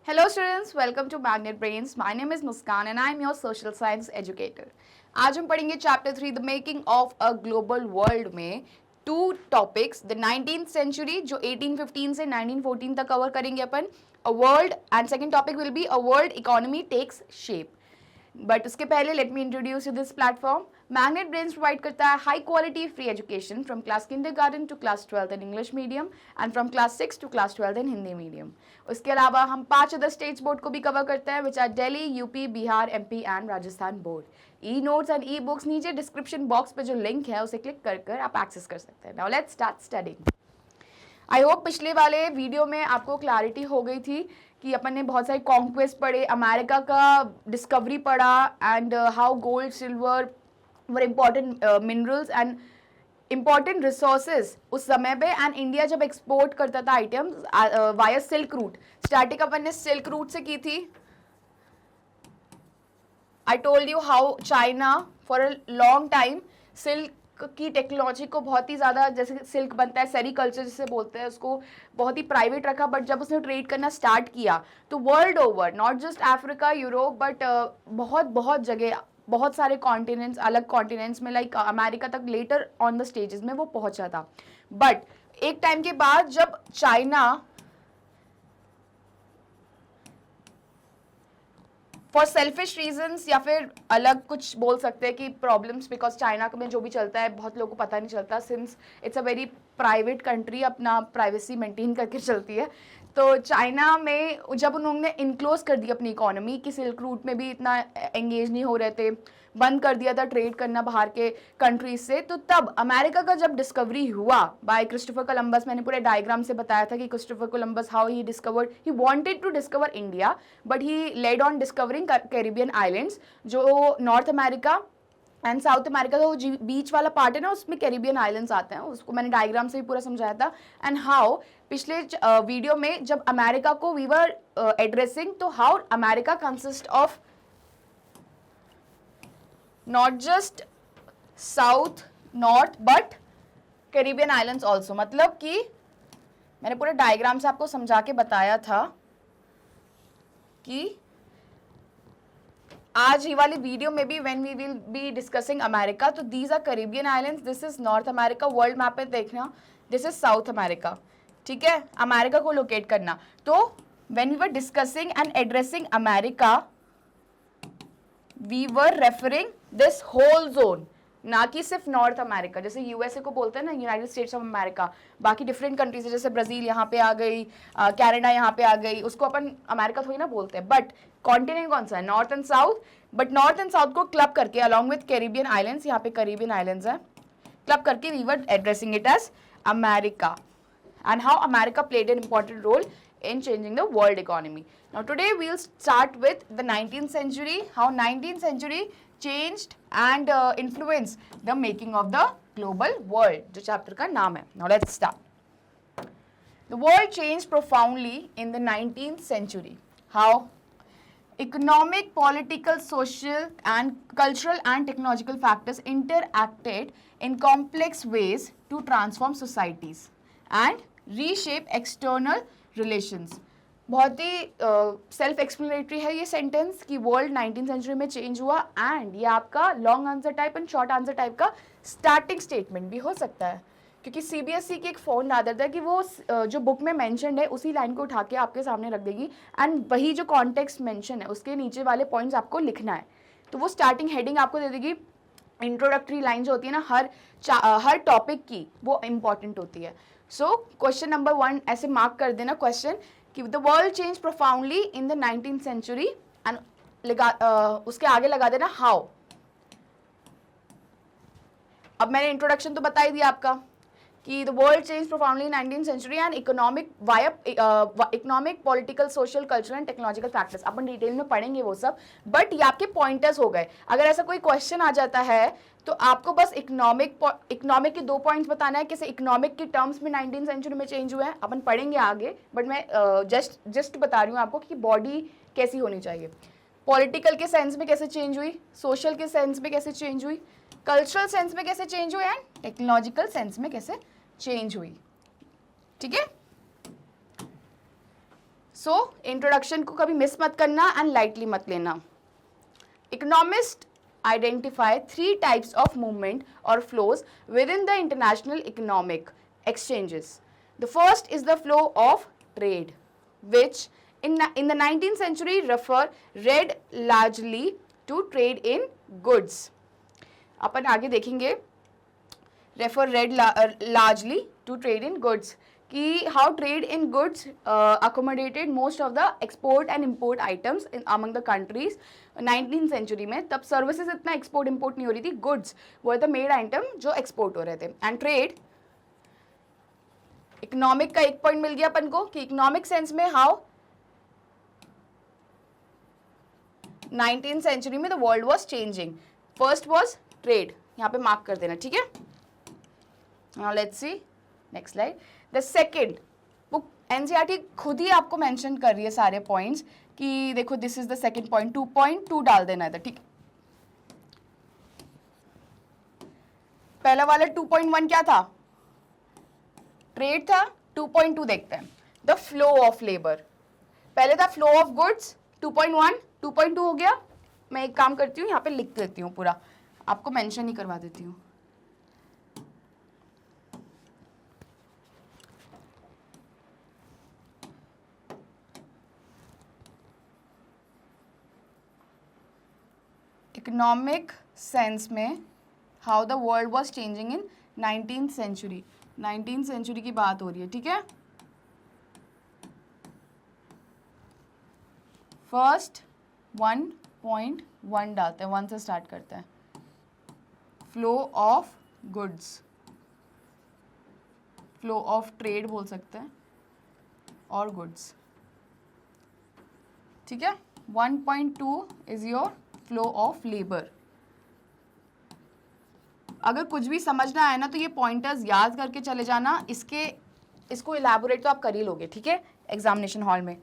Hello students, welcome to Magnet Brains. My name is Muskan and I am your social science educator. आज हम पढ़ेंगे chapter 3 the making of a global world में two topics the 19th century जो 1815 से 1914 तक cover करेंगे अपन a world and second topic will be a world economy takes shape. But उसके पहले let me introduce you this platform. Magnet brains provide करता है high quality free education from class kindergarten to class 12th in English medium and from class 6 to class 12th in Hindi medium. उसके अलावा हम 5 other states board को भी cover करते हैं which are Delhi, UP, Bihar, MP and Rajasthan board. E notes and e books नीचे description box पे जो लिंक है उसे क्लिक कर आप एक्सेस कर सकते हैं. Now let's start studying. I hope पिछले वाले वीडियो में आपको क्लैरिटी हो गई थी कि अपन ने बहुत सारे कॉन्क्वेस्ट पढ़े, अमेरिका का डिस्कवरी पढ़ा and how gold silver were important minerals and important resources उस समय पे. एंड इंडिया जब एक्सपोर्ट करता था items via silk route, starting अपन ने सिल्क रूट से की थी. I told you how China for a long time silk की टेक्नोलॉजी को बहुत ही ज़्यादा, जैसे सिल्क बनता है सेरीकल्चर जिसे बोलते हैं, उसको बहुत ही प्राइवेट रखा. बट जब उसने ट्रेड करना स्टार्ट किया तो world over, not just Africa, Europe, but बहुत बहुत जगह, बहुत सारे कॉन्टिनेंट्स, अलग कॉन्टिनेंट्स में लाइक अमेरिका तक लेटर ऑन द स्टेजेस में वो पहुंचा था. बट एक टाइम के बाद जब चाइना फॉर सेल्फिश रीजंस या फिर अलग कुछ बोल सकते हैं कि प्रॉब्लम्स, बिकॉज चाइना में जो भी चलता है बहुत लोगों को पता नहीं चलता since it's a very private country, अपना प्राइवेसी मेंटेन करके चलती है. तो चाइना में जब उन्होंने इनक्लोज कर दी अपनी इकोनॉमी कि सिल्क रूट में भी इतना एंगेज नहीं हो रहे थे, बंद कर दिया था ट्रेड करना बाहर के कंट्रीज से, तो तब अमेरिका का जब डिस्कवरी हुआ बाय क्रिस्टोफर कोलंबस, मैंने पूरे डायग्राम से बताया था कि Christopher Columbus how he discovered, he wanted to discover India but he led on discovering Caribbean islands जो North America and South America का वो बीच वाला पार्ट है ना, उसमें कैरिबियन आइलैंड्स आते हैं. उसको मैंने डायग्राम से भी पूरा समझाया था. एंड हाउ पिछले वीडियो में जब अमेरिका को वी वर एड्रेसिंग, तो how America consist of not just south north but Caribbean islands also. मतलब कि मैंने पूरे डायग्राम से आपको समझा के बताया था कि आज ही वाली वीडियो में भी when we will be discussing America, तो these are Caribbean islands, this is North America. World map पे देखना, दिस इज साउथ अमेरिका. ठीक है, अमेरिका को लोकेट करना. तो when we were discussing and addressing America, we were referring this whole zone, ना कि सिर्फ नॉर्थ अमेरिका. जैसे यूएसए को बोलते हैं ना यूनाइटेड स्टेट्स ऑफ अमेरिका, बाकी डिफरेंट कंट्रीज जैसे ब्राजील यहाँ पे आ गई, कनाडा यहाँ पे आ गई, उसको अपन अमेरिका थोड़ी ना बोलते हैं. बट कॉन्टिनेंट कौन सा है? North and south. But north and south को क्लब करके अलॉन्ग विथ कैरिबियन आइलैंड्स, यहाँ पे कैरिबियन आइलैंड्स है, क्लब करके we were addressing it as America. And how America played an important role in changing the world economy. Now today we'll start with the 19th century, how 19th century changed and influenced the making of the global world, जो chapter का नाम है. Now let's start. The world changed profoundly in the 19th century. How? Economic, political, social and cultural and technological factors interacted in complex ways to transform societies and reshape external relations. बहुत ही self explanatory है ये sentence कि world 19th century में change हुआ. And ये आपका long answer type and short answer type का starting statement भी हो सकता है, क्योंकि सीबीएसई की एक फोन आदत है कि वो जो बुक में मेंशन्ड है उसी लाइन को उठा के आपके सामने रख देगी एंड वही जो कॉन्टेक्स्ट मेंशन है उसके नीचे वाले पॉइंट्स आपको लिखना है. तो वो स्टार्टिंग हेडिंग आपको दे देगी. इंट्रोडक्टरी लाइन जो होती है ना हर टॉपिक की, वो इंपॉर्टेंट होती है. सो क्वेश्चन नंबर 1 ऐसे मार्क कर देना क्वेश्चन कि the world change profoundly in the 19th century and उसके आगे लगा देना हाउ. अब मैंने इंट्रोडक्शन तो बता ही दिया आपका कि the world change profoundly in 19th century and economic, political, social, cultural and technological factors. अपन डिटेल में पढ़ेंगे वो सब, बट ये आपके पॉइंटर्स हो गए. अगर ऐसा कोई क्वेश्चन आ जाता है तो आपको बस इकोनॉमिक के 2 पॉइंट्स बताना है, कैसे इकोनॉमिक के टर्म्स में 19th सेंचुरी में चेंज हुआ है. अपन पढ़ेंगे आगे, बट मैं जस्ट बता रही हूँ आपको कि बॉडी कैसी होनी चाहिए. पॉलिटिकल के सेंस में कैसे चेंज हुई, सोशल के सेंस में कैसे चेंज हुई, कल्चरल सेंस में कैसे चेंज हुई एंड टेक्नोलॉजिकल सेंस में कैसे चेंज हुई. ठीक है. सो इंट्रोडक्शन को कभी मिस मत करना एंड लाइटली मत लेना. Economist identify 3 types of movement or flows within the international economic exchanges. The first is the flow of trade, which in the 19th century referred largely to trade in goods. अपन आगे देखेंगे referred largely to trade in goods कि how trade in goods accommodated most of the export and import items among the countries 19th century में. तब services इतना export import नहीं हो रही थी, गुड्स वो द मेड आइटम जो एक्सपोर्ट हो रहे थे. एंड ट्रेड इकोनॉमिक का एक पॉइंट मिल गया अपन को कि इकोनॉमिक सेंस में हाउ 19th सेंचुरी में the world was changing. First was trade, यहाँ पे मार्क कर देना, ठीक है. Now let's see next slide. The second book NCERT खुद ही आपको मेंशन कर रही है सारे पॉइंट्स कि देखो this is the second point, 2.2 डाल देना इधर, ठीक. पहला वाला 2.1 क्या था, ट्रेड था. 2.2 देखते हैं, द फ्लो ऑफ लेबर. पहले था फ्लो ऑफ गुड्स 2.1, 2.2 हो गया. मैं एक काम करती हूँ यहाँ पे लिख देती हूँ पूरा, आपको मेंशन ही करवा देती हूँ. इकोनॉमिक सेंस में how the world was changing in 19th century. 19th century की बात हो रही है, ठीक है. फर्स्ट 1.1 डालते हैं, 1 से स्टार्ट करते हैं. Flow of goods, flow of trade बोल सकते हैं, और गुड्स, ठीक है. 1.2 is your flow of labour. अगर कुछ भी समझना है ना तो ये पॉइंटर्स याद करके चले जाना. इसको इलैबोरेट तो आप कर ही लोगे, ठीक है, एग्जामिनेशन हॉल में.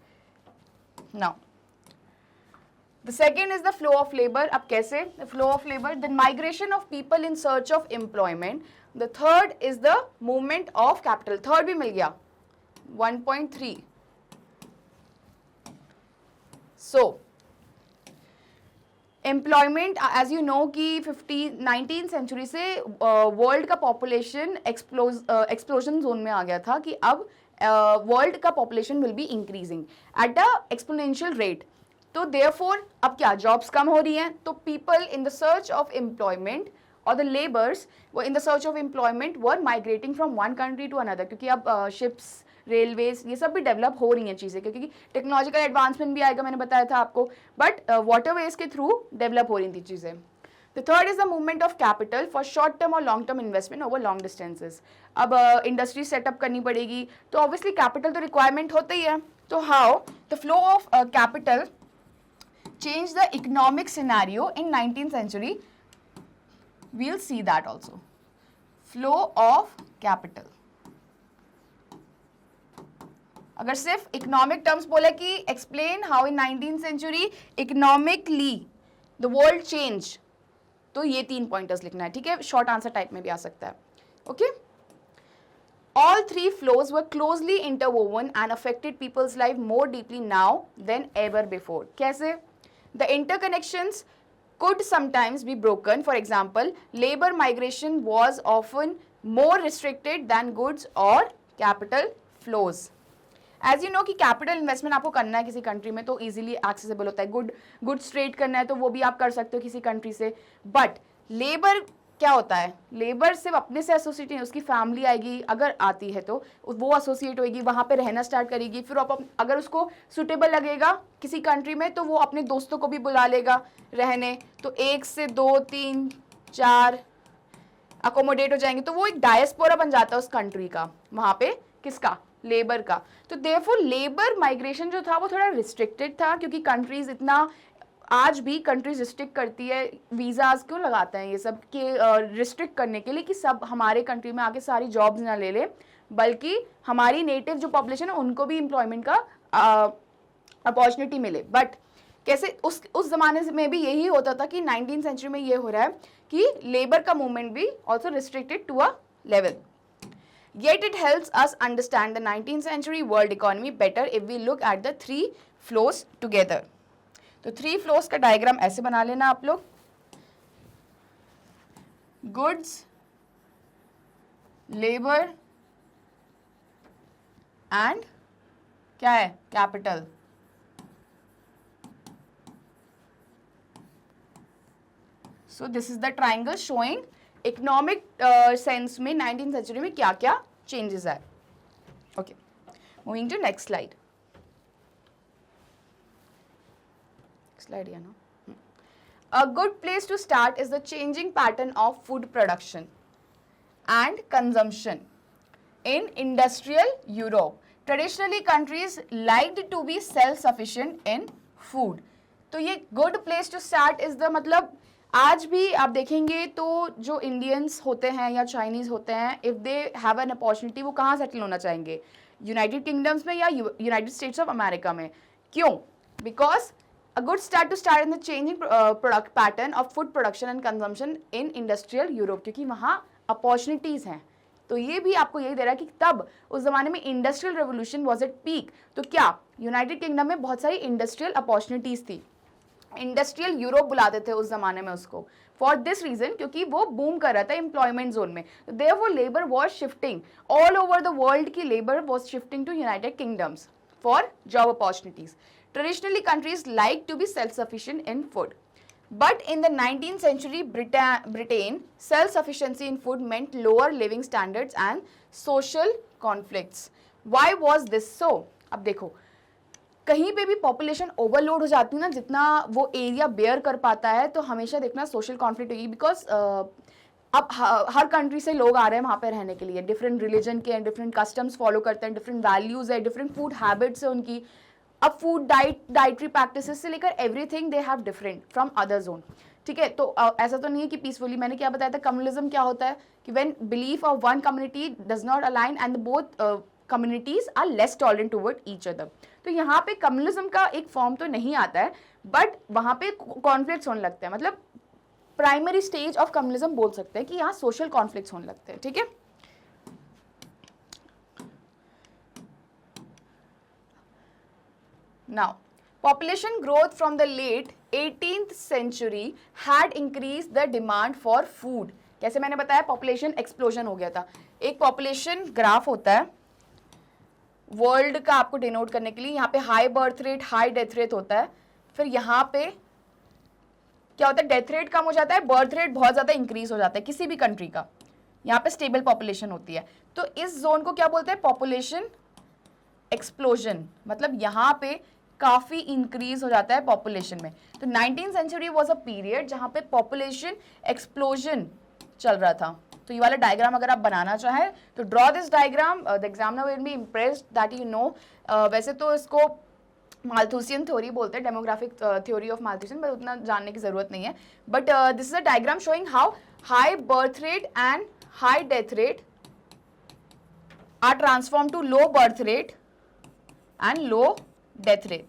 Now the second is the flow of labour. अब कैसे flow of labour, the migration of people in search of employment. The third is the movement of capital. Third भी मिल गया 1.3. सो एम्प्लॉयमेंट एज यू नो कि 19th century से world का population explosion zone में आ गया था कि अब वर्ल्ड का population will be increasing at the exponential rate. तो देयरफॉर अब क्या, जॉब्स कम हो रही हैं, तो people in the search of employment और द लेबर्स वो in the search of employment were migrating from one country to another. क्योंकि अब शिप्स, रेलवेज, ये सब भी डेवलप हो रही हैं चीज़ें, क्योंकि टेक्नोलॉजिकल एडवांसमेंट भी आएगा, मैंने बताया था आपको, बट वाटरवेज के थ्रू डेवलप हो रही थी चीज़ें. The third is the movement of capital for short term और long term investment over long distances. अब इंडस्ट्री सेटअप करनी पड़ेगी तो ऑब्वियसली कैपिटल तो रिक्वायरमेंट होता ही है. तो how the flow of capital change the economic scenario in 19th century, we'll see that also. Flow of capital. अगर सिर्फ इकोनॉमिक टर्म्स बोले कि explain how in 19th century economically the world change, तो ये 3 पॉइंटर्स लिखना है, ठीक है. शॉर्ट आंसर टाइप में भी आ सकता है, okay. All 3 flows were closely interwoven and affected people's life more deeply now than ever before. कैसे? The interconnections could sometimes be broken. For example, labor migration was often more restricted than goods or capital flows. As you know कि capital investment आपको करना है किसी country में तो easily accessible होता है. गुड्स ट्रेड करना है तो वो भी आप कर सकते हो किसी कंट्री से. बट लेबर क्या होता है, लेबर सिर्फ अपने से एसोसिएट नहीं, उसकी फैमिली आएगी, अगर आती है तो वो एसोसिएट होगी, वहाँ पे रहना स्टार्ट करेगी. फिर अगर उसको सुटेबल लगेगा किसी कंट्री में तो वो अपने दोस्तों को भी बुला लेगा रहने. तो 1 से 2, 3, 4 अकोमोडेट हो जाएंगे. तो वो एक डायस्पोरा बन जाता है उस कंट्री का, वहाँ पे किसका, लेबर का. तो देयरफॉर लेबर माइग्रेशन जो था वो थोड़ा रिस्ट्रिक्टेड था, क्योंकि कंट्रीज इतना, आज भी कंट्रीज रिस्ट्रिक्ट करती है. वीज़ाज क्यों लगाते हैं ये सब कि रिस्ट्रिक्ट करने के लिए कि सब हमारे कंट्री में आके सारी जॉब्स ना ले ले, बल्कि हमारी नेटिव जो पॉपुलेशन है उनको भी एम्प्लॉयमेंट का अपॉर्चुनिटी मिले. बट कैसे उस ज़माने में भी यही होता था कि 19th सेंचुरी में ये हो रहा है कि लेबर का मूवमेंट भी also restricted to a level. Yet it helps us understand the 19th century world economy better if we look at the three flows together. तो थ्री फ्लोस का डायग्राम ऐसे बना लेना आप लोग. गुड्स, लेबर एंड क्या है, capital. So this is the triangle showing economic sense में 19th सेंचुरी में क्या क्या चेंजेस आए. Okay, moving to next slide. Slide here now. A good place to start is the changing pattern of food production and consumption in industrial Europe. Traditionally, countries liked to be self-sufficient in food. तो ये good place to start is the मतलब आज भी आप देखेंगे तो जो Indians होते हैं या चाइनीज होते हैं, if they have an opportunity, वो कहाँ सेटल होना चाहेंगे, यूनाइटेड किंगडम्स में या यूनाइटेड स्टेट्स ऑफ अमेरिका में. क्यों? Because a good start to start in the changing product pattern of food production and consumption in industrial Europe, क्योंकि वहाँ अपॉर्चुनिटीज़ हैं. तो ये भी आपको यही दे रहा है कि तब उस जमाने में industrial revolution was at peak. तो क्या यूनाइटेड किंगडम में बहुत सारी इंडस्ट्रियल अपॉर्चुनिटीज़ थी. इंडस्ट्रियल यूरोप बुलाते थे उस जमाने में उसको, फॉर दिस रीजन क्योंकि वो बूम कर रहा था एम्प्लॉयमेंट जोन में. देयर वो labour was shifting all over the world की labour was shifting to United Kingdoms for job opportunities. Traditionally, countries like to be self-sufficient in food. But in the 19th century, Britain, self-sufficiency in food meant lower living standards and social conflicts. Why was this so? अब देखो, कहीं पे भी population overload हो जाती है ना, जितना वो एरिया बेयर कर पाता है, तो हमेशा देखना सोशल कॉन्फ्लिक्ट होगी. बिकॉज अब हर कंट्री से लोग आ रहे हैं वहाँ पे रहने के लिए, डिफरेंट रिलीजन के हैं, डिफरेंट कस्टम्स फॉलो करते हैं, डिफरेंट वैल्यूज़ है, डिफरेंट फूड हैबिट्स है उनकी. अब फूड डाइटरी प्रैक्टिसेस से लेकर everything they have different from other zone. ठीक है, तो ऐसा तो नहीं है कि पीसफुली. मैंने क्या बताया था, कम्युनलिज्म क्या होता है कि when belief of one community does not align and both communities are less tolerant toward each other. तो यहाँ पे कम्युनलिज्म का एक फॉर्म तो नहीं आता है, बट वहाँ पे कॉन्फ्लिक्ट्स होने लगते हैं. मतलब प्राइमरी स्टेज ऑफ कम्युनलिज्म बोल सकते हैं कि यहाँ सोशल कॉन्फ्लिक्ट्स होने लगते हैं. ठीक है, now population growth from the late 18th century had increased the demand for food. कैसे मैंने बताया, पॉपुलेशन एक्सप्लोजन हो गया था. एक पॉपुलेशन ग्राफ होता है वर्ल्ड का आपको डिनोट करने के लिए. यहाँ पे high birth rate, high death rate होता है. फिर यहाँ पे क्या होता है, डेथ रेट कम हो जाता है, बर्थ रेट बहुत ज़्यादा इंक्रीज हो जाता है किसी भी कंट्री का. यहाँ पे स्टेबल पॉपुलेशन होती है. तो इस जोन को क्या बोलते हैं, पॉपुलेशन एक्सप्लोजन. मतलब यहाँ पे काफ़ी इंक्रीज हो जाता है पॉपुलेशन में. तो 19th century was a period जहाँ पे पॉपुलेशन एक्सप्लोजन चल रहा था. तो ये वाला डायग्राम अगर आप बनाना चाहें तो draw this diagram. The examiner will be impressed that you know. वैसे तो इसको माल्थुसियन थ्योरी बोलते हैं, demographic theory of Malthusian, but उतना जानने की जरूरत नहीं है. But this is a diagram showing how high birth rate and high death rate are transform to low birth rate and low death rate.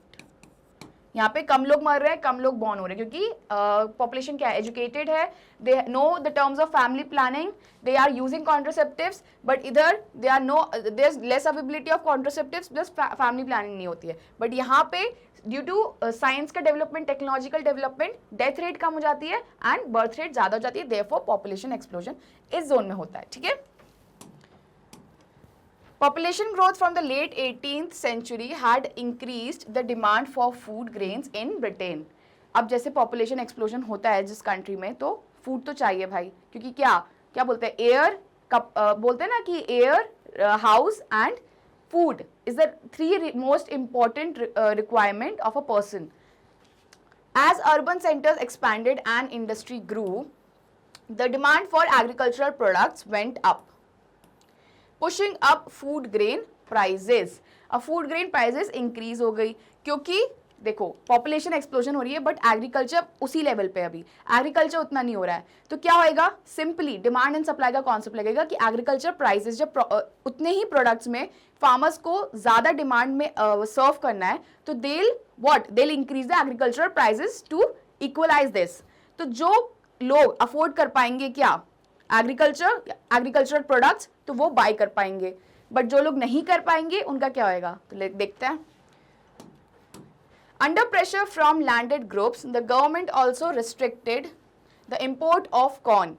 यहाँ पे कम लोग मर रहे हैं, कम लोग बॉर्न हो रहे हैं, क्योंकि पॉपुलेशन क्या है, एजुकेटेड है, they know the terms of family planning, they are using contraceptives. But इधर they are no, there is less availability of contraceptives plus family planning नहीं होती है. बट यहाँ पे ड्यू टू साइंस का development, technological development, death rate कम हो जाती है एंड बर्थ रेट ज़्यादा हो जाती है. देयरफॉर पॉपुलेशन एक्सप्लोजन इस जोन में होता है. ठीक है, population growth from the late 18th century had increased the demand for food grains in Britain. अब जैसे population explosion होता है जिस country में, तो food तो चाहिए भाई, क्योंकि क्या क्या बोलते हैं, air बोलते हैं ना कि air, house and food is the three most important requirement of a person. As urban centers expanded and industry grew, the demand for agricultural products went up, pushing up food grain prices. अब food grain prices increase हो गई क्योंकि देखो population explosion हो रही है, but agriculture उसी level पे, अभी एग्रीकल्चर उतना नहीं हो रहा है. तो क्या होएगा, सिंपली डिमांड एंड सप्लाई का कॉन्सेप्ट लगेगा कि एग्रीकल्चर प्राइजेस जब उतने ही प्रोडक्ट्स में फार्मर्स को ज़्यादा डिमांड में सर्व करना है, तो they'll increase the agricultural prices to equalize this. तो जो लोग अफोर्ड कर पाएंगे क्या, एग्रीकल्चरल प्रोडक्ट्स, तो वो बाय कर पाएंगे, बट जो लोग नहीं कर पाएंगे उनका क्या होएगा, तो देखते हैं। Under pressure from landed groups, the government also restricted the import of corn.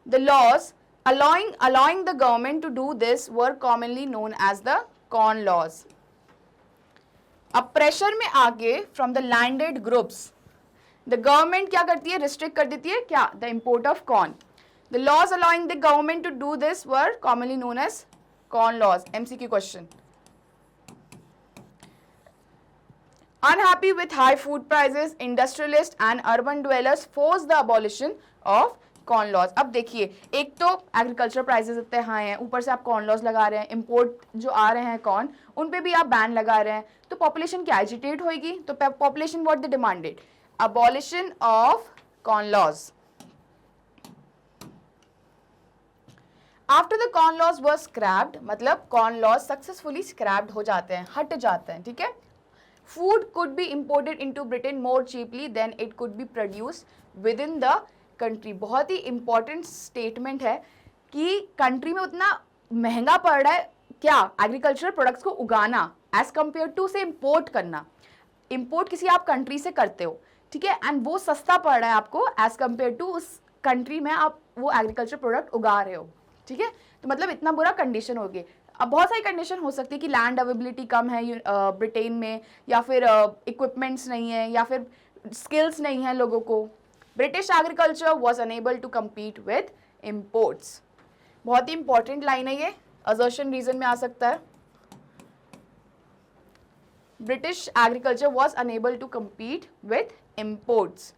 The laws allowing the government to do this were commonly known as the corn laws. अब प्रेशर में आके from the landed groups the government क्या करती है, restrict कर देती है क्या, the import of corn. The laws allowing the government to do this were commonly known as corn laws. MCQ question. Unhappy with high food prices, industrialists and urban dwellers forced the abolition of corn laws. अब देखिए, एक तो agriculture prices इतने high हैं, ऊपर से आप corn laws लगा रहे हैं, इंपोर्ट जो आ रहे हैं कॉर्न, उन पे भी आप बैन लगा रहे हैं, तो पॉपुलेशन क्या एजिटेट होगी. तो population what they demanded, abolition of corn laws. After the corn laws were scrapped, मतलब कॉर्न लॉज सक्सेसफुली स्क्रैप्ड हो जाते हैं, हट जाते हैं, ठीक है. Food could be imported into Britain more cheaply than it could be produced within the country. बहुत ही important statement है कि कंट्री में उतना महंगा पड़ रहा है क्या, एग्रीकल्चरल प्रोडक्ट्स को उगाना एज कम्पेयर टू से इम्पोर्ट करना. इम्पोर्ट किसी आप कंट्री से करते हो, ठीक है, एंड वो सस्ता पड़ रहा है आपको एज कम्पेयर टू उस कंट्री में आप वो एग्रीकल्चर प्रोडक्ट उगा रहे हो, ठीक है. तो मतलब इतना बुरा कंडीशन होगी. अब बहुत सारी कंडीशन हो सकती है कि लैंड अवेलेबिलिटी कम है ब्रिटेन में, या फिर इक्विपमेंट्स नहीं है, या फिर स्किल्स नहीं है लोगों को. British agriculture was unable to compete with imports. बहुत ही इंपॉर्टेंट लाइन है ये, असर्शन रीजन में आ सकता है. British agriculture was unable to compete with imports.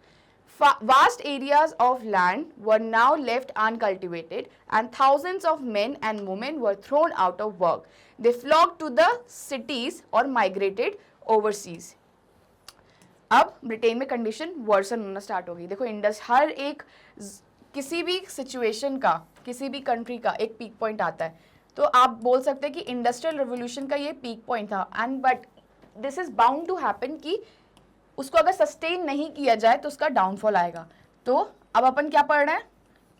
Vast areas of land were now left uncultivated and thousands of men and women were thrown out of work. They flocked to the cities or migrated overseas. अब Britain में condition version होना start हो गई. देखो हर एक किसी भी situation का, किसी भी कंट्री का एक पीक पॉइंट आता है. तो आप बोल सकते हैं कि इंडस्ट्रियल रिवोल्यूशन का ये पीक पॉइंट था, and but this is bound to happen कि उसको अगर सस्टेन नहीं किया जाए तो उसका डाउनफॉल आएगा. तो अब अपन क्या पढ़ रहे हैं,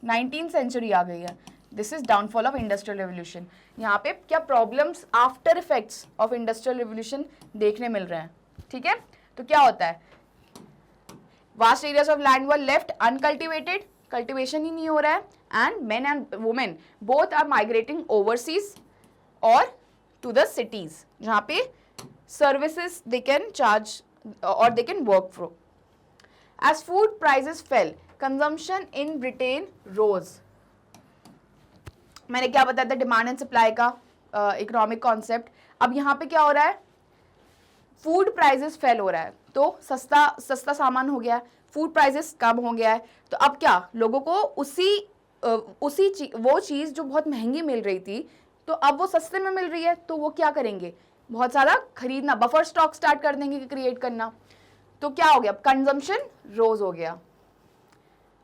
19th सेंचुरी आ गई है. This is downfall of industrial revolution. यहाँ पे क्या problems, after effects of industrial revolution देखने मिल रहे हैं, ठीक है. तो क्या होता है, vast areas of land were left uncultivated, cultivation ही नहीं हो रहा है, and men and women both are migrating overseas और टू द सिटीज जहाँ पे services they can charge or they can work for. As food prices fell, consumption in Britain rose. मैंने क्या बताया था, डिमांड एंड सप्लाई का economic concept. अब यहाँ पे क्या हो रहा है, फूड प्राइसेस फेल हो रहा है, तो सस्ता सामान हो गया है, फूड प्राइसेस कम हो गया है. तो अब क्या, लोगों को वो चीज़ जो बहुत महंगी मिल रही थी, तो अब वो सस्ते में मिल रही है, तो वो क्या करेंगे, बहुत सारा खरीदना, बफर स्टॉक स्टार्ट कर देंगे क्रिएट करना. तो क्या हो गया, कंजम्पशन रोज हो गया.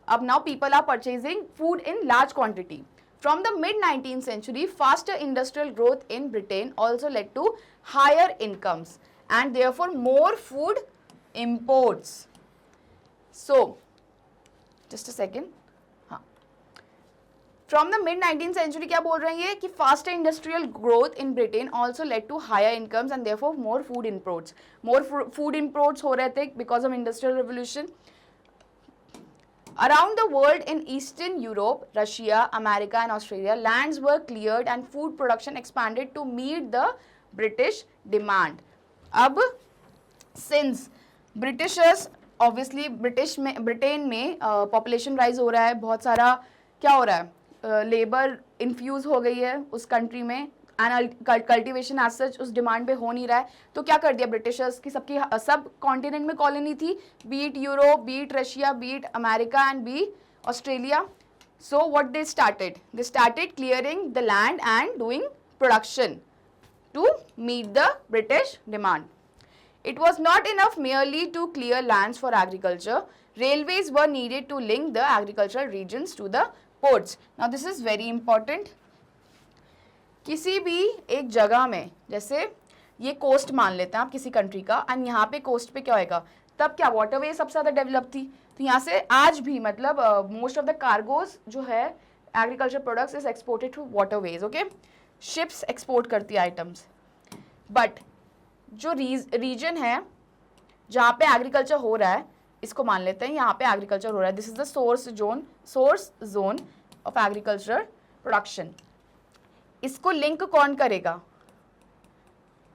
अब now people are purchasing food in large quantity. From the mid 19th century, faster industrial growth in Britain also led to higher incomes and therefore more food imports. So, just a second. From the mid 19th century क्या बोल रहे हैं ये कि faster industrial growth in Britain also led to higher incomes and therefore more food imports. More food imports हो रहे थे because of industrial revolution. Around the world in Eastern Europe, Russia, America and Australia, lands were cleared and food production expanded to meet the British demand. अब since Britishers obviously Britain में population rise हो रहा है, बहुत सारा क्या हो रहा है, लेबर इन्फ्यूज़ हो गई है उस कंट्री में, एंड कल्टिवेशन एज सच उस डिमांड पे हो नहीं रहा है. तो क्या कर दिया ब्रिटिशर्स की, सब कॉन्टिनेंट में कॉलोनी थी, be it Europe, be it Russia, be it America and be Australia. So what they started clearing the land and doing production to meet the British demand. It was not enough merely to clear lands for agriculture. Railways were needed to link the agricultural regions to the ports. Now this is very important. किसी भी एक जगह में, जैसे ये coast मान लेते हैं आप किसी कंट्री का, एंड यहाँ पे कोस्ट पे क्या होएगा, तब क्या वाटरवे सबसे ज़्यादा डेवलप थी, तो यहाँ से आज भी मतलब मोस्ट ऑफ द कार्गोज जो है agriculture products is exported through waterways, okay. Ships export करती है आइटम्स, बट जो रीजन है जहाँ पे एग्रीकल्चर हो रहा है, इसको मान लेते हैं यहाँ पे एग्रीकल्चर हो रहा है, this is the source zone of agriculture production. इसको लिंक कौन करेगा?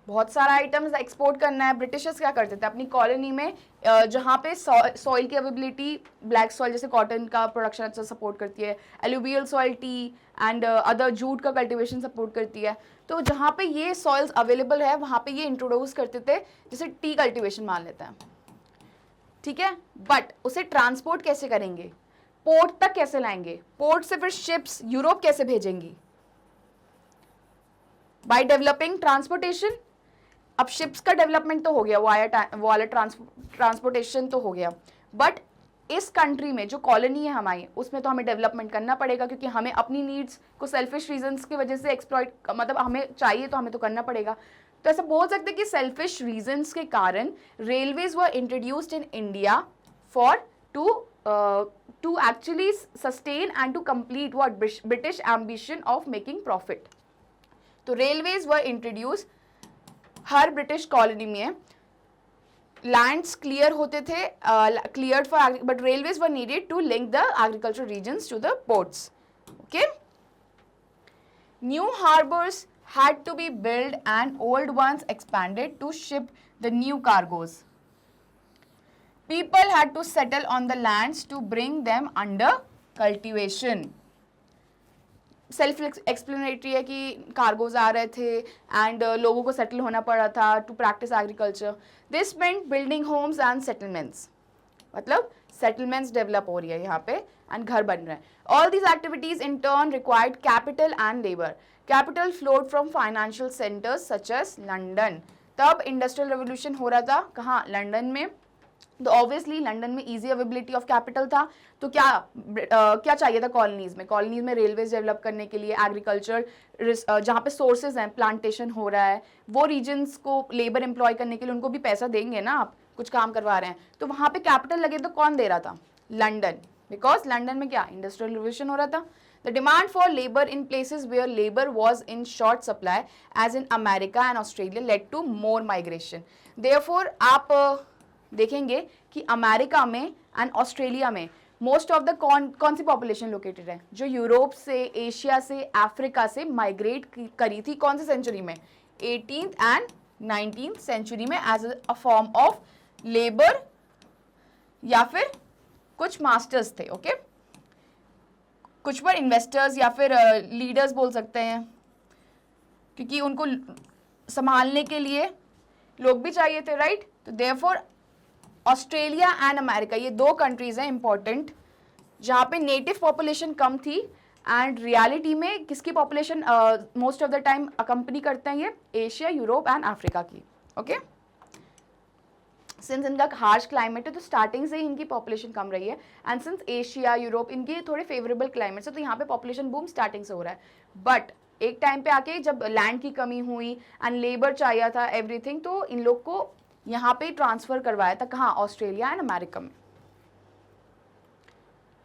बहुत सारा आइटम्स एक्सपोर्ट करना है। ब्रिटिशर्स क्या करते थे अपनी कॉलोनी में, जहाँ पे सॉइल की अवेबिलिटी, ब्लैक सॉइल जैसे कॉटन का प्रोडक्शन अच्छा सपोर्ट करती है, alluvial soil, T and other jute का कल्टीवेशन सपोर्ट करती है, तो जहाँ पे ये सॉइल्स अवेलेबल है वहाँ पे ये इंट्रोड्यूस करते थे, जैसे टी कल्टीवेशन मान लेते हैं, ठीक है। बट उसे ट्रांसपोर्ट कैसे करेंगे? पोर्ट तक कैसे लाएंगे? पोर्ट से फिर शिप्स यूरोप कैसे भेजेंगी? By developing transportation. अब शिप्स का डेवलपमेंट तो हो गया, वो वाला ट्रांसपोर्टेशन तो हो गया, बट इस कंट्री में जो कॉलोनी है हमारी, उसमें तो हमें डेवलपमेंट करना पड़ेगा, क्योंकि हमें अपनी नीड्स को सेल्फिश रीजंस की वजह से एक्सप्लॉइट, मतलब हमें चाहिए तो हमें तो करना पड़ेगा। तो ऐसा बोल सकते हैं कि सेल्फिश रीजंस के कारण railways were introduced in India for to actually sustain and to complete what British ambition of making profit. तो रेलवेज वर इंट्रोड्यूस हर ब्रिटिश कॉलोनी में, लैंड्स क्लियर होते थे, cleared for, but railways were needed to link the agriculture regions to the ports, okay. New harbours had to be built and old ones expanded to ship the new cargoes. People had to settle on the lands to bring them under cultivation. Self explanatory है कि cargoes आ रहे थे and लोगों को settle होना पड़ा था to practice agriculture. This meant building homes and settlements, मतलब सेटलमेंट्स डेवलप हो रही है यहाँ पे एंड घर बन रहे हैं। All these activities in turn required capital and labour. Capital flowed from financial centres such as London. तब इंडस्ट्रियल रेवोल्यूशन हो रहा था कहाँ? लंदन में। तो ऑब्वियसली लंदन में इजी अवेबिलिटी ऑफ कैपिटल था, तो क्या चाहिए था कॉलोनीज में? कॉलोनीज में रेलवेज डेवलप करने के लिए, एग्रीकल्चर जहाँ पे सोर्सेज हैं, प्लांटेशन हो रहा है, वो रीजन्स को लेबर एम्प्लॉय करने के लिए उनको भी पैसा देंगे ना, आप कुछ काम करवा रहे हैं, तो वहाँ पे कैपिटल लगे तो कौन दे रहा था? लंदन, बिकॉज लंदन में क्या इंडस्ट्रियल रिवोल्यूशन हो रहा था। The demand for labor in places where labor was in short supply, as in America and Australia, led to more migration. Therefore, आप देखेंगे कि अमेरिका में एंड ऑस्ट्रेलिया में मोस्ट ऑफ द कौन सी पॉपुलेशन लोकेटेड है? जो यूरोप से, Asia से, अफ्रीका से माइग्रेट करी थी कौन सी सेंचुरी में? 18th एंड 19th सेंचुरी में, as a form of labour या फिर कुछ मास्टर्स थे, ओके okay? कुछ पर इन्वेस्टर्स या फिर लीडर्स बोल सकते हैं, क्योंकि उनको संभालने के लिए लोग भी चाहिए थे, राइट। तो देयरफॉर ऑस्ट्रेलिया एंड अमेरिका, ये दो कंट्रीज हैं इंपॉर्टेंट, जहाँ पे नेटिव पॉपुलेशन कम थी एंड रियलिटी में किसकी population most of the time accompany करते हैं? ये एशिया, यूरोप एंड अफ्रीका की, ओके। सिंस इनका हार्श क्लाइमेट है तो स्टार्टिंग से ही इनकी पॉपुलेशन कम रही है, एंड सिंस एशिया, यूरोप इनके थोड़े फेवरेबल क्लाइमेट्स है, तो यहाँ पे पॉपुलेशन बूम स्टार्टिंग से हो रहा है। बट एक टाइम पे आके जब लैंड की कमी हुई एंड लेबर चाहिए था, एवरीथिंग, तो इन लोग को यहाँ पे ट्रांसफर करवाया था कहाँ? ऑस्ट्रेलिया एंड अमेरिका में।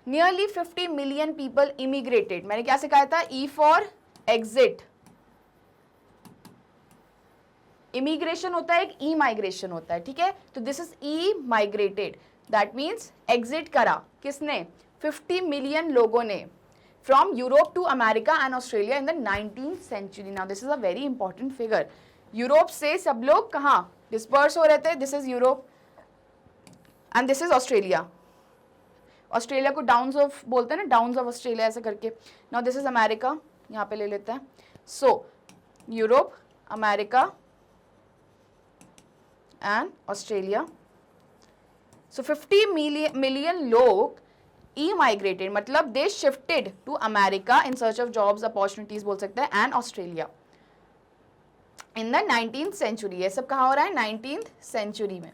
Nearly 50 million people immigrated. मैंने क्या सिखाया था? E for exit. इमिग्रेशन होता है, एक ई माइग्रेशन होता है, ठीक है। तो दिस इज ई माइग्रेटेड, दैट मीन्स एग्जिट करा किसने? 50 मिलियन लोगों ने from Europe to America and Australia in the 19th century. Now this is a very important figure. Europe से सब लोग कहाँ डिस्पर्स हो रहे थे? This is Europe and this is Australia. Australia को डाउन्स ऑफ बोलते हैं ना, डाउन्स ऑफ ऑस्ट्रेलिया ऐसे करके। नाउ दिस इज अमेरिका, यहाँ पे ले लेते हैं। So Europe, America and Australia. So 50 million लोग e-migrated, मतलब they shifted to America in search of jobs, opportunities बोल सकते हैं, and Australia in the 19th century. ये सब कहाँ हो रहा है? 19th century में।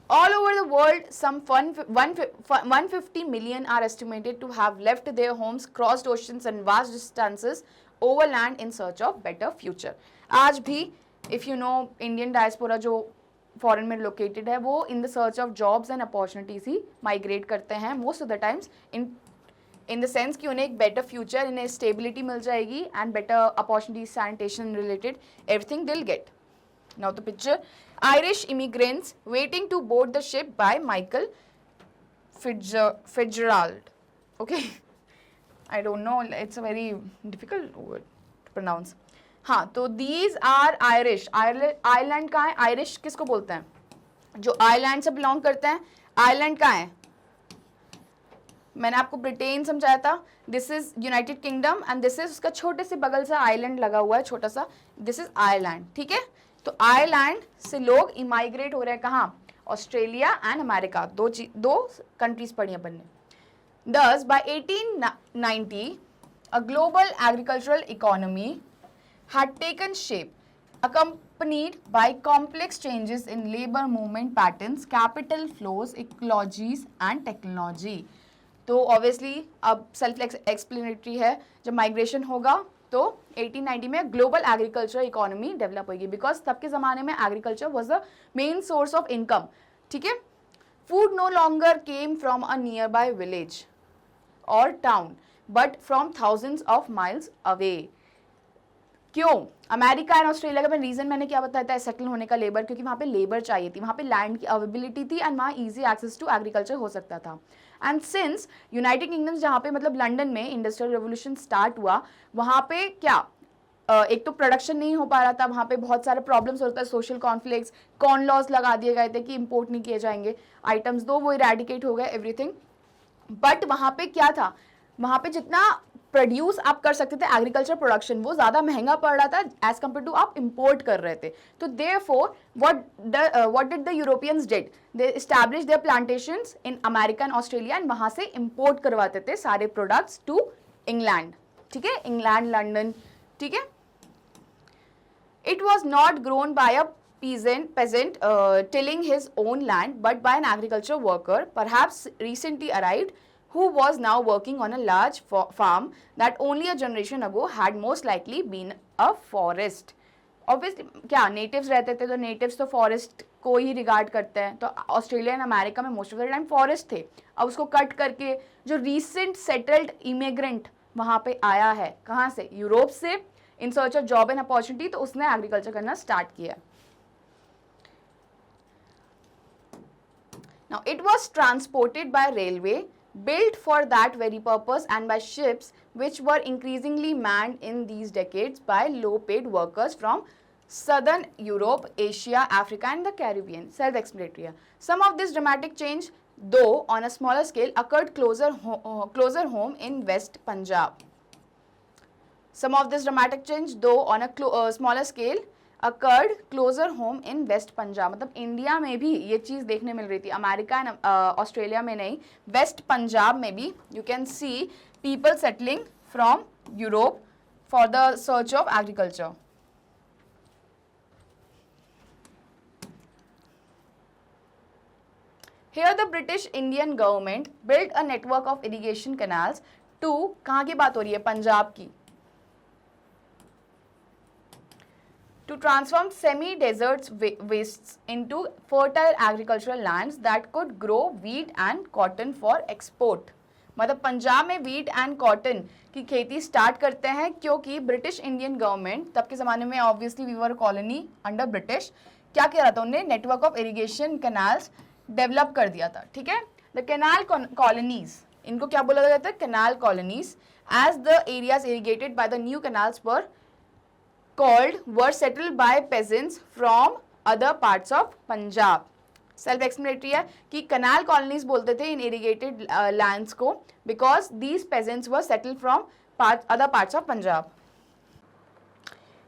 All over the world, some 150 million are estimated to have left their homes, crossed oceans and vast distances overland in search of better future. आज भी if you know Indian diaspora जो foreign में located है, वो in the search of jobs and opportunities he migrate करते हैं most of the times in the sense कि उन्हें एक बेटर फ्यूचर, इन्हें स्टेबिलिटी मिल जाएगी and better opportunity, sanitation related everything दिल gate. Now the picture, Irish immigrants waiting to board the ship by Michael Fitzgerald. Okay, I don't know, it's a very difficult word to pronounce. हाँ, तो these are Irish. Ireland कहाँ है? Irish किसको बोलते हैं? जो Ireland से belong करते हैं. आयरलैंड कहाँ है? मैंने आपको ब्रिटेन समझाया था. This is United kingdom and this is उसका छोटे से बगल से आइलैंड लगा हुआ है छोटा सा. This is Ireland. ठीक है, तो आयरलैंड से लोग इमाइग्रेट हो रहे हैं कहाँ? Australia and America. दो कंट्रीज पढ़ी अपन ने. Thus, by 1890, a global agricultural economy had taken shape, accompanied by complex changes in labor movement patterns, capital flows, ecologies, and technology. तो ऑब्वियसली अब सेल्फ एक्सप्लेनेटरी है. जब माइग्रेशन होगा तो 1890 में ग्लोबल एग्रीकल्चर इकोनॉमी डेवलप होगी, बिकॉज तब के ज़माने में agriculture was the main source of income. ठीक है, food no longer came from a nearby village और town but from thousands of miles away. क्यों? अमेरिका एंड ऑस्ट्रेलिया का रीजन मैंने क्या बताया था सेटल होने का? लेबर, क्योंकि वहाँ पे लेबर चाहिए थी, वहाँ पे लैंड की अवेलेबिलिटी थी एंड वहाँ इजी एक्सेस टू एग्रीकल्चर हो सकता था. एंड सिंस यूनाइटेड किंगडम जहाँ पे मतलब लंदन में इंडस्ट्रियल रेवोल्यूशन स्टार्ट हुआ, वहाँ पे क्या एक तो प्रोडक्शन नहीं हो पा रहा था, वहाँ पे बहुत सारे प्रॉब्लम्स होता है, सोशल कॉन्फ्लिक्ट्स, कॉर्न लॉज लगा दिए गए थे कि इंपोर्ट नहीं किए जाएंगे आइटम्स, दो वो इरेडिकेट हो गए एवरीथिंग. बट वहाँ पे क्या था? वहाँ पे जितना प्रोड्यूस आप कर सकते थे एग्रीकल्चर प्रोडक्शन, वो ज़्यादा महंगा पड़ रहा था एज कम्पेयर टू आप इम्पोर्ट कर रहे थे. तो therefore what did the Europeans did? They establish there plantations in America and Australia and वहाँ से इम्पोर्ट करवाते थे सारे प्रोडक्ट्स टू इंग्लैंड. ठीक है, इंग्लैंड, लंदन. ठीक है, it was not grown by a peasant tilling his own land, but by an agriculture worker, perhaps recently arrived, who was now working on a large farm that only a generation ago had most likely been a forest. Obviously, क्या natives रहते थे, तो natives तो forest को ही regard करते हैं. तो Australia and America में most of the time forest थे. अब उसको कट करके जो recent settled immigrant वहाँ पे आया है, कहाँ से? यूरोप से, in search of job and opportunity, तो उसने एग्रीकल्चर करना स्टार्ट किया. Now, it was transported by railway, built for that very purpose, and by ships which were increasingly manned in these decades by low-paid workers from Southern Europe, Asia, Africa, and the Caribbean. Self-explanatory. Some of this dramatic change, though on a smaller scale, occurred closer home in West Punjab. Some of this dramatic change, though on a smaller scale, occurred closer home in west Punjab. मतलब India में भी ये चीज़ देखने मिल रही थी, America and Australia में नहीं, waste Punjab में भी you can see people settling from Europe for the search of agriculture. Here the British Indian government built a network of irrigation canals to, कहाँ की बात हो रही है? पंजाब की. To transform semi-desert wastes into fertile agricultural lands that could grow wheat and cotton for export. मतलब पंजाब में wheat and cotton की खेती स्टार्ट करते हैं, क्योंकि ब्रिटिश इंडियन गवर्नमेंट तब के ज़माने में obviously we were colony under British, क्या किया था? उन्होंने network of irrigation canals develop कर दिया था. ठीक है, द कैनाल कॉलोनीज, इनको क्या बोला जाता है? Canal colonies. As the areas irrigated by the new canals पर called were settled by peasants from other parts of Punjab. Self explanatory है कि कनाल कॉलोनीज बोलते थे इन इरिगेटेड लैंड्स को, because these pageants were settled from other parts of Punjab.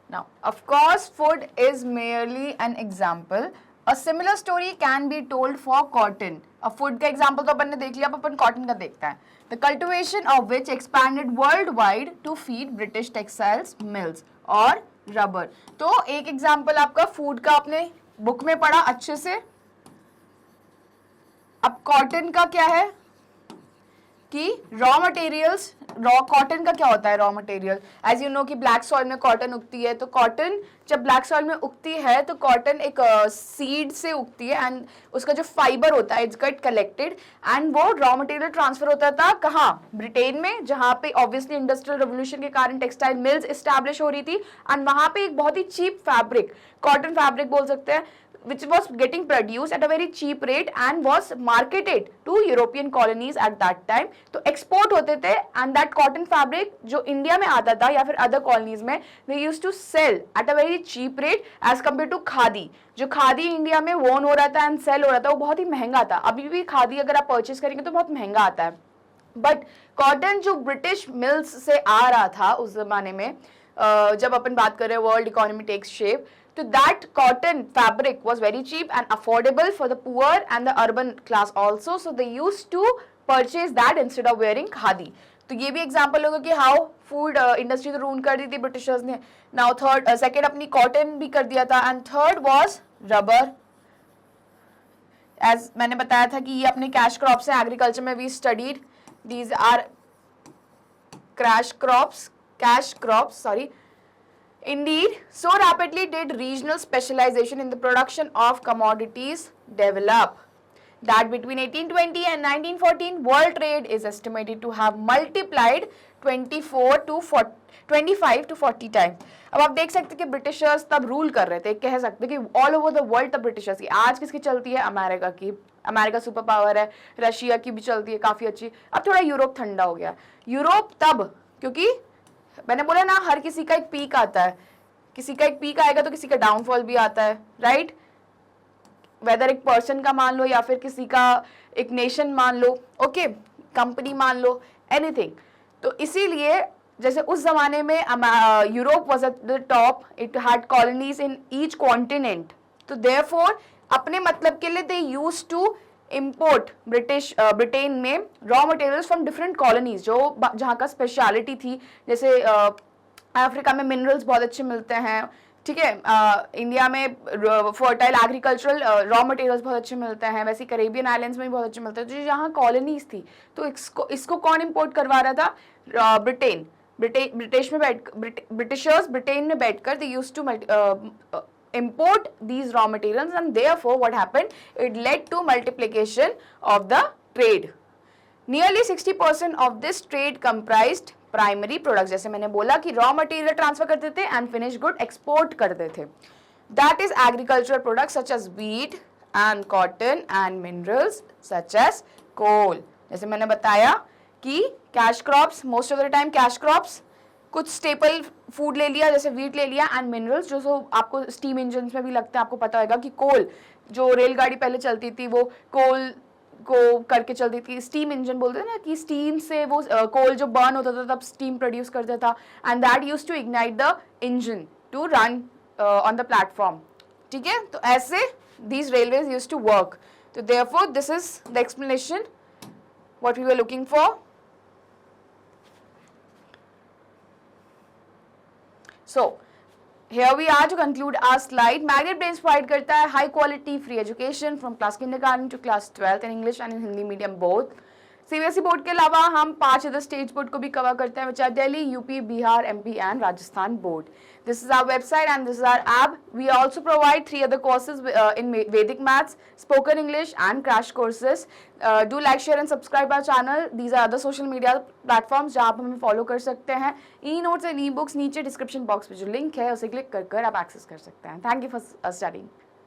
Now, of course, food is merely an example. A similar story can be told for cotton. अब food का example तो अपन ने देख लिया, अब अपन cotton का देखता है. The cultivation of which expanded worldwide to feed British textiles mills और rubber. तो एक example आपका food का आपने book में पढ़ा अच्छे से. अब cotton का क्या है? कि रॉ मटेरियल्स, रॉ कॉटन का क्या होता है raw material, as you know कि ब्लैक सॉइल में कॉटन उगती है, तो कॉटन जब ब्लैक सॉइल में उगती है तो कॉटन एक सीड से उगती है एंड उसका जो फाइबर होता है इट्स गेट कलेक्टेड एंड वो रॉ मटेरियल ट्रांसफर होता था कहाँ, ब्रिटेन में, जहाँ पे ऑब्वियसली इंडस्ट्रियल रेवोल्यूशन के कारण टेक्सटाइल मिल्स इस्टेब्लिश हो रही थी एंड वहाँ पे एक बहुत ही चीप फैब्रिक, कॉटन फैब्रिक बोल सकते हैं, which was getting produced at a very cheap rate and was marketed to European colonies at that time. तो export होते थे and that cotton fabric जो इंडिया में आता था या फिर other colonies में they used to sell at a very cheap rate as compared to khadi. जो खादी इंडिया में वोन हो रहा था एंड सेल हो रहा था वो बहुत ही महंगा था. अभी भी खादी अगर आप परचेज करेंगे तो बहुत महंगा आता है. बट कॉटन जो ब्रिटिश मिल्स से आ रहा था उस जमाने में, जब अपन बात कर रहे हैं वर्ल्ड इकोनॉमी टेक्स शेप, तो that cotton fabric was very cheap and affordable for the poor and the urban class also, so they used to purchase that instead of wearing khadi. तो ये भी एग्जाम्पल होगा कि how food industry तो rule कर दी थी Britishers ने. नाउ थर्ड, सेकेंड अपनी कॉटन भी कर दिया था and third was rubber. As मैंने बताया था कि ये अपने कैश क्रॉप्स हैं, एग्रीकल्चर में we studied these are cash crops, sorry. Indeed, so rapidly did regional specialization in the production of commodities develop that between 1820 and 1914, world trade is estimated to have multiplied 25 to 40 times. अब आप देख सकते हैं कि Britishers तब rule कर रहे थे, कह सकते हैं कि ऑल ओवर द वर्ल्ड तब ब्रिटिशर्स की. आज किसकी चलती है? अमेरिका की. अमेरिका सुपर पावर है. रशिया की भी चलती है काफ़ी अच्छी. अब थोड़ा यूरोप ठंडा हो गया. यूरोप तब, क्योंकि मैंने बोला ना हर किसी का एक पीक आता है, किसी का एक पीक आएगा तो किसी का डाउनफॉल भी आता है, राइट. वेदर एक पर्सन का मान लो या फिर किसी का एक नेशन मान लो, ओके, कंपनी मान लो, एनीथिंग. तो इसीलिए जैसे उस जमाने में Europe was at the top, it had colonies in each continent. तो देयरफॉर अपने मतलब के लिए they used to import Britain में raw materials from different colonies, जो जहाँ का स्पेशलिटी थी. जैसे अफ्रीका में मिनरल्स बहुत अच्छे मिलते हैं, ठीक है. इंडिया में फर्टाइल एग्रीकल्चरल रॉ मटेरियल्स बहुत अच्छे मिलते हैं. वैसे कैरेबियन आइलैंड्स में भी बहुत अच्छे मिलते हैं. जो यहाँ कॉलोनीज थी तो इसको कौन इम्पोर्ट करवा रहा था? ब्रिटेन. ब्रिटिशर्स ब्रिटेन में बैठकर they used to import these raw materials and therefore what happened, it led to multiplication of the trade. Nearly 60% of this trade comprised primary products. जैसे मैंने बोला कि raw material ट्रांसफर करते थे and finished good export करते थे. That is agricultural products such as wheat and cotton and minerals such as coal. जैसे मैंने बताया कि cash crops, most of the time cash crops, कुछ स्टेपल फूड ले लिया जैसे वीट ले लिया, एंड मिनरल्स जो आपको स्टीम इंजन में भी लगता है. आपको पता होगा कि कोल, जो रेलगाड़ी पहले चलती थी वो कोल को करके चलती थी. स्टीम इंजन बोलते हैं ना कि स्टीम से वो कोल जो बर्न होता था तब स्टीम प्रोड्यूस करता था and that used to ignite the engine to run on the platform. ठीक है, तो ऐसे these railways used to work. तो therefore this is the explanation what we were looking for. So, here we are to conclude our slide. Magnet Brains provide करता है high quality free education from class kindergarten to class 12th in English and in Hindi medium both. CBSE board के अलावा हम 5 other state board को भी cover करते हैं, which are Delhi, UP, Bihar, MP and Rajasthan board. This is our website and this is our app. We also provide 3 other courses in Vedic maths, spoken English and crash courses. Do like, share and subscribe our channel. These are other social media platforms जहाँ आप हमें follow कर सकते हैं. E-notes and e-books नीचे description box में जो link है उसे click कर आप access कर सकते हैं. Thank you for studying.